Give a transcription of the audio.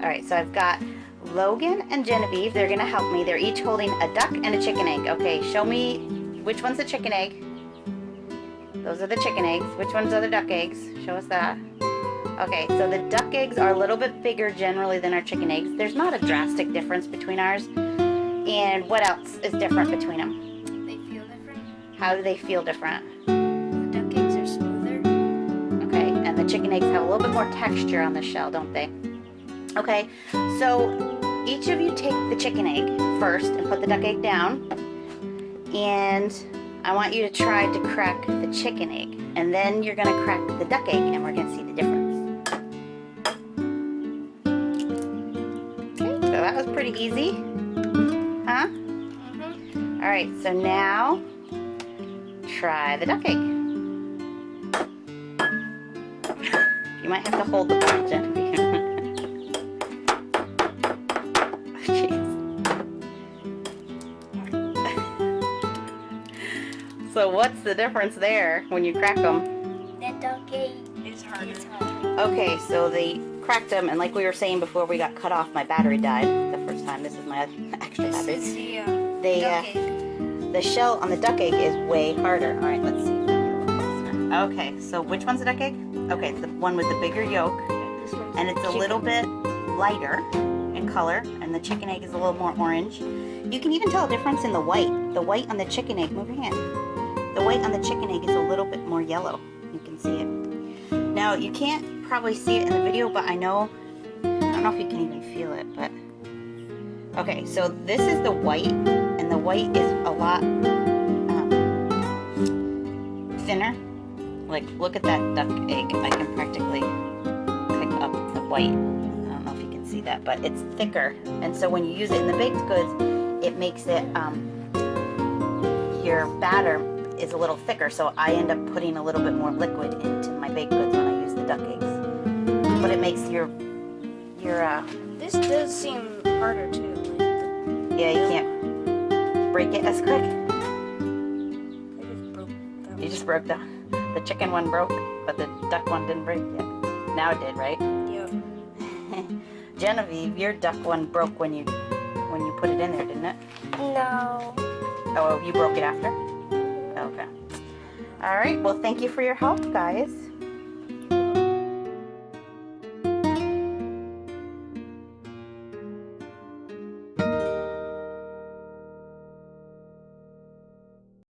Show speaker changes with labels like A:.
A: Alright, so I've got Logan and Genevieve. They're gonna help me. They're each holding a duck and a chicken egg. Okay, show me which one's the chicken egg. Those are the chicken eggs. Which ones are the duck eggs? Show us that. Okay, so the duck eggs are a little bit bigger generally than our chicken eggs. There's not a drastic difference between ours. And what else is different between them?
B: They feel different.
A: How do they feel different?
B: The duck eggs are smoother.
A: Okay, and the chicken eggs have a little bit more texture on the shell, don't they? Okay, so each of you take the chicken egg first and put the duck egg down. And I want you to try to crack the chicken egg. And then you're gonna crack the duck egg and we're gonna see the difference. Okay, so that was pretty easy. Huh?
B: Mm-hmm.
A: Alright, so now try the duck egg. You might have to hold the ball, Genevieve. So what's the difference there when you crack them?
B: That duck egg is harder.
A: Okay, so they cracked them, and like we were saying before we got cut off, my battery died the first time. This is my extra battery.
B: This is the duck egg.
A: The shell on the duck egg is way harder. All right, let's see. Okay, so which one's the duck egg? Okay, it's the one with the bigger yolk,
B: This one's
A: and it's a
B: chicken.
A: little bit lighter in color, and the chicken egg is a little more orange. You can even tell a difference in the white. The white on the chicken egg, move your hand. The white on the chicken egg is a little bit more yellow. You can see it. Now, you can't probably see it in the video, but I don't know if you can even feel it, but... Okay, so this is the white, and the white is a lot thinner. Like, look at that duck egg. I can practically pick up the white. I don't know if you can see that, but it's thicker. And so when you use it in the baked goods, it makes it, your batter is a little thicker, so I end up putting a little bit more liquid into my baked goods when I use the duck eggs. But it makes your
B: This does seem harder too.
A: yeah, you can't break it as quick.
B: I just broke that.
A: You just broke the chicken one broke, but the duck one didn't break yet. Now it did, right?
B: Yeah.
A: Genevieve, your duck one broke when you put it in there, didn't it?
B: No.
A: Oh, you broke it after? Okay. All right. Well, thank you for your help, guys.